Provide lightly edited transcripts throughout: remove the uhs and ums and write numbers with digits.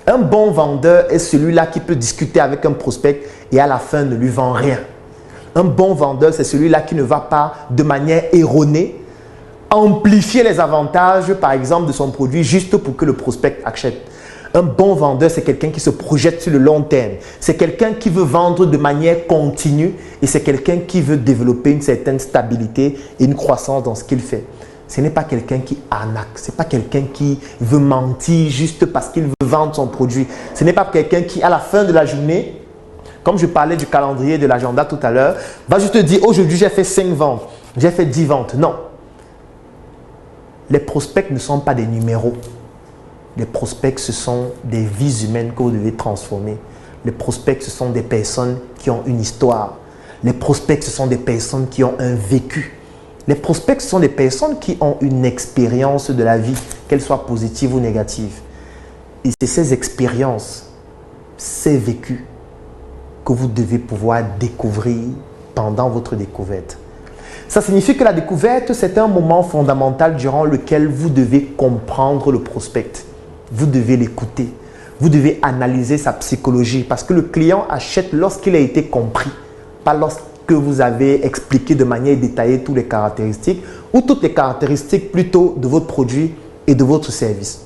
Un bon vendeur est celui-là qui peut discuter avec un prospect et à la fin ne lui vend rien. Un bon vendeur, c'est celui-là qui ne va pas de manière erronée amplifier les avantages, par exemple, de son produit juste pour que le prospect achète. Un bon vendeur, c'est quelqu'un qui se projette sur le long terme. C'est quelqu'un qui veut vendre de manière continue et c'est quelqu'un qui veut développer une certaine stabilité et une croissance dans ce qu'il fait. Ce n'est pas quelqu'un qui arnaque. Ce n'est pas quelqu'un qui veut mentir juste parce qu'il veut vendre son produit. Ce n'est pas quelqu'un qui, à la fin de la journée, comme je parlais du calendrier, de l'agenda tout à l'heure, va juste te dire, aujourd'hui, j'ai fait 5 ventes, j'ai fait 10 ventes. Non. Les prospects ne sont pas des numéros. Les prospects, ce sont des vies humaines que vous devez transformer. Les prospects, ce sont des personnes qui ont une histoire. Les prospects, ce sont des personnes qui ont un vécu. Les prospects, ce sont des personnes qui ont une expérience de la vie, qu'elle soit positive ou négative. Et c'est ces expériences, ces vécus que vous devez pouvoir découvrir pendant votre découverte. Ça signifie que la découverte, c'est un moment fondamental durant lequel vous devez comprendre le prospect. Vous devez l'écouter. Vous devez analyser sa psychologie parce que le client achète lorsqu'il a été compris, pas lorsque vous avez expliqué de manière détaillée toutes les caractéristiques ou toutes les caractéristiques plutôt de votre produit et de votre service.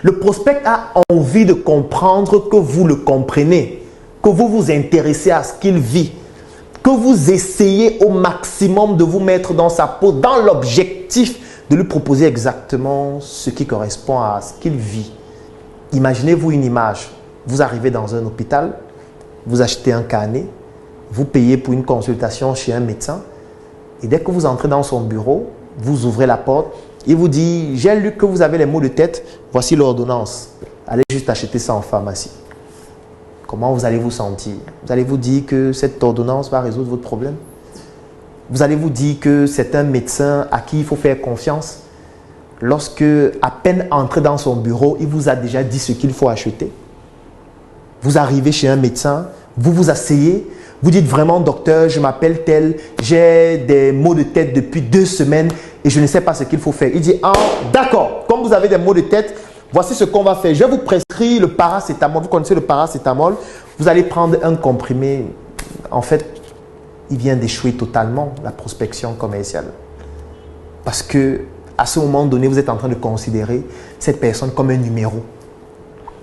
Le prospect a envie de comprendre que vous le comprenez, que vous vous intéressez à ce qu'il vit, que vous essayez au maximum de vous mettre dans sa peau, dans l'objectif de lui proposer exactement ce qui correspond à ce qu'il vit. Imaginez-vous une image. Vous arrivez dans un hôpital, vous achetez un carnet, vous payez pour une consultation chez un médecin et dès que vous entrez dans son bureau, vous ouvrez la porte, il vous dit « J'ai lu que vous avez les maux de tête, voici l'ordonnance. Allez juste acheter ça en pharmacie. » Comment vous allez vous sentir? Vous allez vous dire que cette ordonnance va résoudre votre problème? Vous allez vous dire que c'est un médecin à qui il faut faire confiance? Lorsque, à peine entré dans son bureau, il vous a déjà dit ce qu'il faut acheter. Vous arrivez chez un médecin, vous vous asseyez, vous dites vraiment, docteur, je m'appelle tel, j'ai des maux de tête depuis 2 semaines et je ne sais pas ce qu'il faut faire. Il dit, ah, d'accord, comme vous avez des maux de tête, voici ce qu'on va faire. Je vais vous prescrire le paracétamol. Vous connaissez le paracétamol? Vous allez prendre un comprimé. En fait, il vient d'échouer totalement la prospection commerciale. Parce que à ce moment donné, vous êtes en train de considérer cette personne comme un numéro.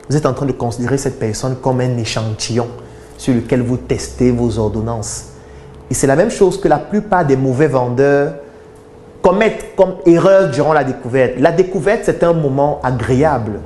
Vous êtes en train de considérer cette personne comme un échantillon sur lequel vous testez vos ordonnances. Et c'est la même chose que la plupart des mauvais vendeurs commettent comme erreur durant la découverte. La découverte, c'est un moment agréable.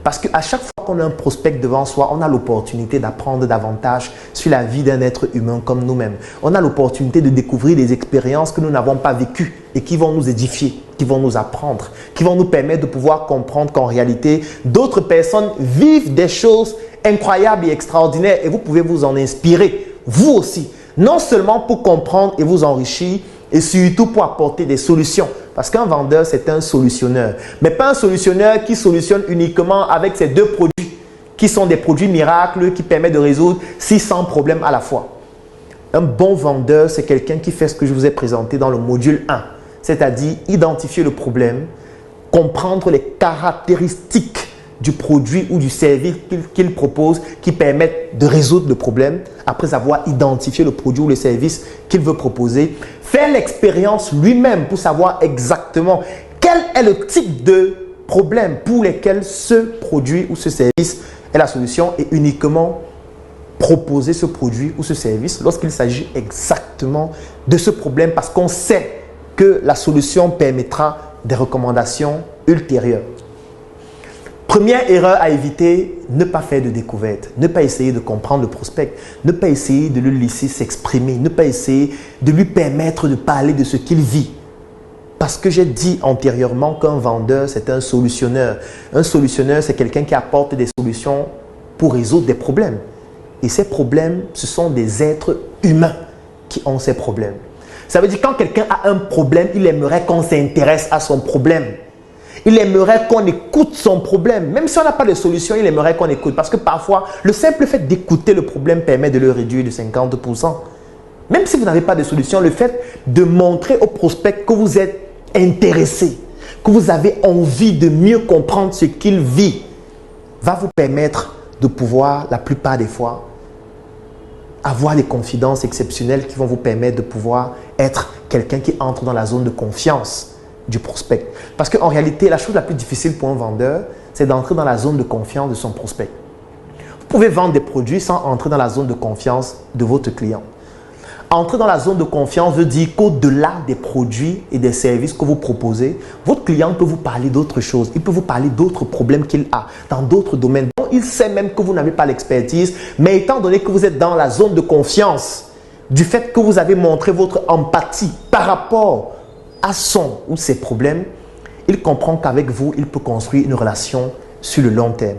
Parce qu'à chaque fois qu'on a un prospect devant soi, on a l'opportunité d'apprendre davantage sur la vie d'un être humain comme nous-mêmes. On a l'opportunité de découvrir des expériences que nous n'avons pas vécues et qui vont nous édifier, qui vont nous apprendre, qui vont nous permettre de pouvoir comprendre qu'en réalité, d'autres personnes vivent des choses incroyables et extraordinaires et vous pouvez vous en inspirer, vous aussi. Non seulement pour comprendre et vous enrichir, et surtout pour apporter des solutions. Parce qu'un vendeur, c'est un solutionneur. Mais pas un solutionneur qui solutionne uniquement avec ces 2 produits, qui sont des produits miracles, qui permettent de résoudre 600 problèmes à la fois. Un bon vendeur, c'est quelqu'un qui fait ce que je vous ai présenté dans le module 1. C'est-à-dire identifier le problème, comprendre les caractéristiques du produit ou du service qu'il propose qui permettent de résoudre le problème après avoir identifié le produit ou le service qu'il veut proposer. Faire l'expérience lui-même pour savoir exactement quel est le type de problème pour lesquels ce produit ou ce service est la solution et uniquement proposer ce produit ou ce service lorsqu'il s'agit exactement de ce problème parce qu'on sait que la solution permettra des recommandations ultérieures. Première erreur à éviter, ne pas faire de découverte, ne pas essayer de comprendre le prospect, ne pas essayer de le laisser s'exprimer, ne pas essayer de lui permettre de parler de ce qu'il vit. Parce que j'ai dit antérieurement qu'un vendeur, c'est un solutionneur. Un solutionneur, c'est quelqu'un qui apporte des solutions pour résoudre des problèmes. Et ces problèmes, ce sont des êtres humains qui ont ces problèmes. Ça veut dire que quand quelqu'un a un problème, il aimerait qu'on s'intéresse à son problème. Il aimerait qu'on écoute son problème. Même si on n'a pas de solution, il aimerait qu'on écoute. Parce que parfois, le simple fait d'écouter le problème permet de le réduire de 50%. Même si vous n'avez pas de solution, le fait de montrer au prospect que vous êtes intéressé, que vous avez envie de mieux comprendre ce qu'il vit, va vous permettre de pouvoir, la plupart des fois, avoir des confidences exceptionnelles qui vont vous permettre de pouvoir être quelqu'un qui entre dans la zone de confiance du prospect. Parce qu'en réalité, la chose la plus difficile pour un vendeur, c'est d'entrer dans la zone de confiance de son prospect. Vous pouvez vendre des produits sans entrer dans la zone de confiance de votre client. Entrer dans la zone de confiance veut dire qu'au-delà des produits et des services que vous proposez, votre client peut vous parler d'autres choses. Il peut vous parler d'autres problèmes qu'il a dans d'autres domaines. Dont il sait même que vous n'avez pas l'expertise, mais étant donné que vous êtes dans la zone de confiance, du fait que vous avez montré votre empathie par rapport à son ou ses problèmes, il comprend qu'avec vous, il peut construire une relation sur le long terme.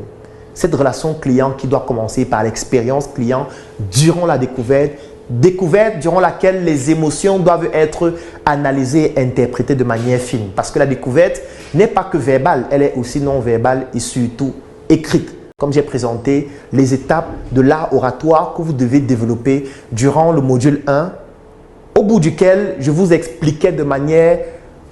Cette relation client qui doit commencer par l'expérience client durant la découverte durant laquelle les émotions doivent être analysées et interprétées de manière fine. Parce que la découverte n'est pas que verbale, elle est aussi non verbale et surtout écrite. Comme j'ai présenté les étapes de l'art oratoire que vous devez développer durant le module 1, au bout duquel je vous expliquais de manière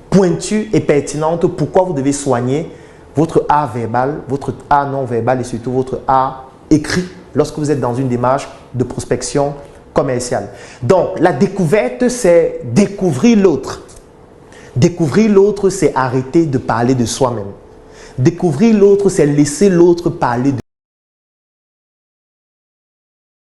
pointue et pertinente pourquoi vous devez soigner votre art verbal, votre art non verbal et surtout votre art écrit lorsque vous êtes dans une démarche de prospection commerciale. Donc, la découverte, c'est découvrir l'autre. Découvrir l'autre, c'est arrêter de parler de soi-même. Découvrir l'autre, c'est laisser l'autre parler de